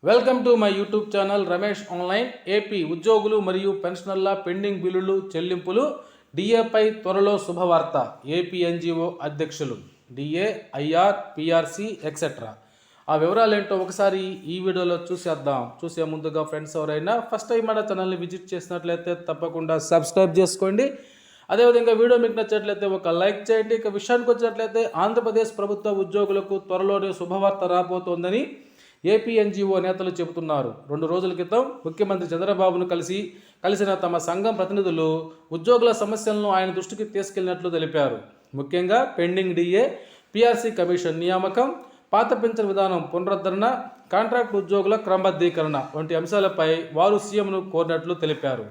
Welcome to my YouTube channel Ramesh online. AP ఉద్యోగులు మరియు పెన్షనర్ల pending బిల్లులు చెల్లింపులు డిఏపై త్వరలో శుభవార్త. ఏపీ ఎన్జిఓ అధ్యక్షులు డిఏ, ఐఆర్, పిఆర్సి ఎక్సెట్రా. ఆ వివరాలు ఏంటో ఒకసారి ఈ వీడియోలో చూసేద్దాం. చూసే ముందుగా ఫ్రెండ్స్ ఎవరైనా ఫస్ట్ టైం మన ఛానల్ని విజిట్ చేసినట్లయితే తప్పకుండా సబ్స్క్రైబ్ చేసుకోండి. అదేవిధంగా వీడియో మీకు నచ్చినట్లయితే ఒక లైక్ చేయండి. ఇక విషయానికి వచ్చినట్లయితే ఆంధ్రప్రదేశ్ ప్రభుత్వ ఉద్యోగులకు త్వరలోనే శుభవార్త రాబోతోందని ఏపీ ఎన్జిఓ నేతలు చెబుతున్నారు. 2 రోజుల క్రితం ముఖ్యమంత్రి చంద్రబాబును కలిసిన తమ సంఘం ప్రతినిధులు ఉద్యోగుల సమస్యలను ఆయన దృష్టికి తీసుకెళ్లినట్లు తెలిపారు. ముఖ్యంగా పెండింగ్ డిఏ, పిఆర్సి కమిషన్ నియామకం, పాత పింఛన్ విధానం పునరుద్ధరణ, కాంట్రాక్ట్ ఉద్యోగుల క్రమబద్ధీకరణ వంటి అంశాలపై వారు సీఎంను కోరినట్లు తెలిపారు.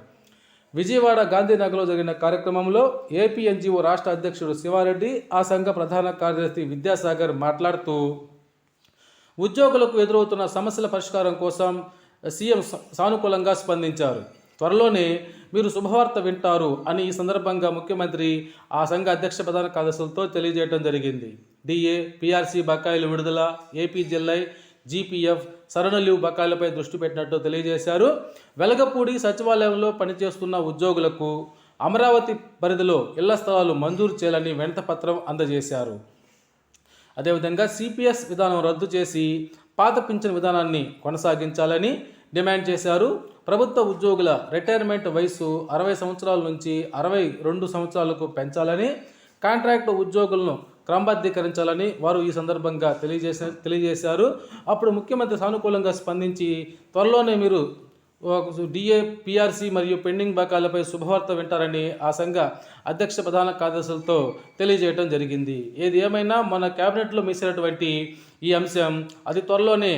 విజయవాడ గాంధీనగర్లో జరిగిన కార్యక్రమంలో ఏపీ ఎన్జిఓ రాష్ట్ర అధ్యక్షుడు శివారెడ్డి, ఆ సంఘ ప్రధాన కార్యదర్శి విద్యాసాగర్ మాట్లాడుతూ ఉద్యోగులకు ఎదురవుతున్న సమస్యల పరిష్కారం కోసం సీఎం సానుకూలంగా స్పందించారు. త్వరలోనే మీరు శుభవార్త వింటారు అని ఈ సందర్భంగా ముఖ్యమంత్రి ఆ సంఘ అధ్యక్ష ప్రధాన కార్యదర్శులతో తెలియజేయడం జరిగింది. డిఏ, పిఆర్సి బకాయిలు విడుదల, ఏపీజెల్ఐ, జీపీఎఫ్, సరణ లీవ్ బకాయిలపై దృష్టి పెట్టినట్టు తెలియజేశారు. వెలగపూడి సచివాలయంలో పనిచేస్తున్న ఉద్యోగులకు అమరావతి పరిధిలో ఇళ్ల స్థలాలు మంజూరు చేయాలని వినతిపత్రం అందజేశారు. అదేవిధంగా సిపిఎస్ విధానం రద్దు చేసి పాత పింఛన్ విధానాన్ని కొనసాగించాలని డిమాండ్ చేశారు. ప్రభుత్వ ఉద్యోగుల రిటైర్మెంట్ వయసు 60 సంవత్సరాల నుంచి 62 సంవత్సరాలకు పెంచాలని, కాంట్రాక్ట్ ఉద్యోగులను క్రమబద్ధీకరించాలని వారు ఈ సందర్భంగా తెలియజేశారు. అప్పుడు ముఖ్యమంత్రి సానుకూలంగా స్పందించి త్వరలోనే మీరు డిఏ, పిఆర్సి మరియు పెండింగ్ బకాయిలపై శుభవార్త వింటారని ఆ సంఘ అధ్యక్ష ప్రధాన కార్యదర్శులతో తెలియజేయడం జరిగింది. ఏది ఏమైనా మన క్యాబినెట్లో మిస్ అయినటువంటి ఈ అంశం అది త్వరలోనే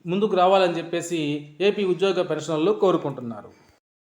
ముందుకు రావాలని చెప్పేసి ఏపీ ఉద్యోగ పెన్షనర్లు కోరుకుంటున్నారు.